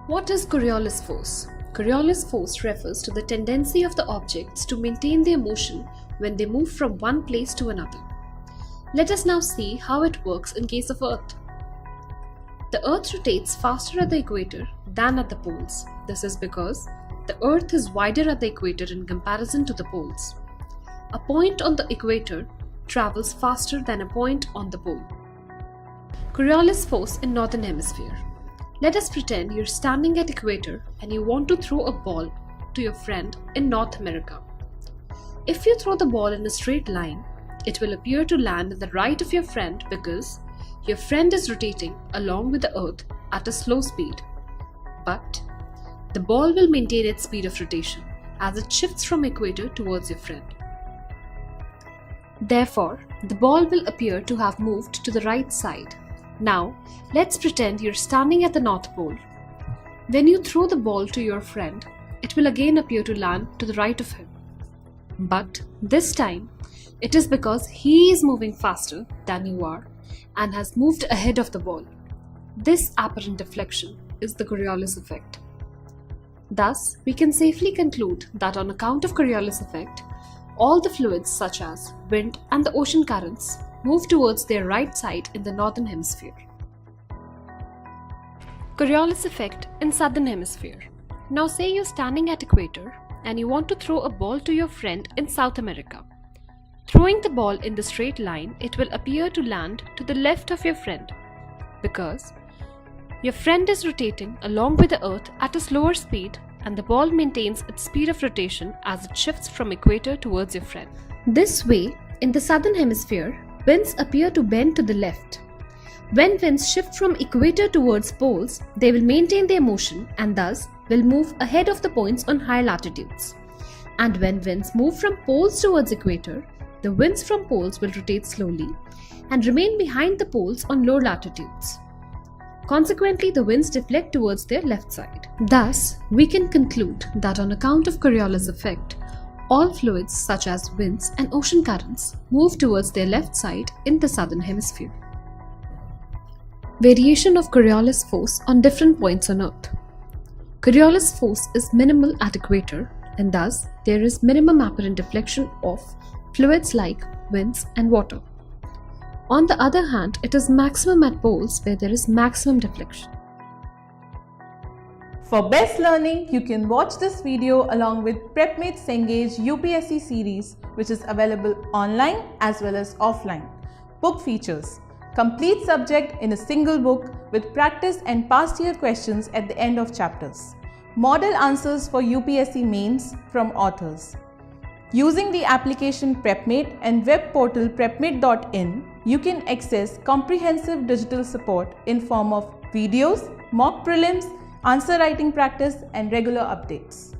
What is Coriolis force? Coriolis force refers to the tendency of the objects to maintain their motion when they move from one place to another. Let us now see how it works in case of Earth. The Earth rotates faster at the equator than at the poles. This is because the Earth is wider at the equator in comparison to the poles. A point on the equator travels faster than a point on the pole. Coriolis force in Northern Hemisphere. Let us pretend you're standing at equator and you want to throw a ball to your friend in North America. If you throw the ball in a straight line, it will appear to land in the right of your friend because your friend is rotating along with the Earth at a slow speed. But the ball will maintain its speed of rotation as it shifts from equator towards your friend. Therefore, the ball will appear to have moved to the right side. Now, let's pretend you're standing at the North Pole. When you throw the ball to your friend, it will again appear to land to the right of him. But this time, it is because he is moving faster than you are and has moved ahead of the ball. This apparent deflection is the Coriolis effect. Thus, we can safely conclude that on account of Coriolis effect, all the fluids such as wind and the ocean currents move towards their right side in the Northern Hemisphere. Coriolis effect in Southern Hemisphere. Now say you're standing at equator and you want to throw a ball to your friend in South America. Throwing the ball in the straight line, it will appear to land to the left of your friend because your friend is rotating along with the Earth at a slower speed and the ball maintains its speed of rotation as it shifts from equator towards your friend. This way, in the Southern Hemisphere, winds appear to bend to the left. When winds shift from equator towards poles, they will maintain their motion and thus will move ahead of the points on higher latitudes. And when winds move from poles towards equator, the winds from poles will rotate slowly and remain behind the poles on lower latitudes. Consequently, the winds deflect towards their left side. Thus, we can conclude that on account of Coriolis effect, all fluids such as winds and ocean currents move towards their left side in the Southern Hemisphere. Variation of Coriolis force on different points on Earth. Coriolis force is minimal at equator and thus there is minimum apparent deflection of fluids like winds and water. On the other hand, it is maximum at poles where there is maximum deflection. For best learning, you can watch this video along with PrepMate's Engage UPSC series, which is available online as well as offline. Book features: complete subject in a single book with practice and past year questions at the end of chapters. Model answers for UPSC mains from authors. Using the application PrepMate and web portal prepmate.in, you can access comprehensive digital support in form of videos, mock prelims, answer writing practice and regular updates.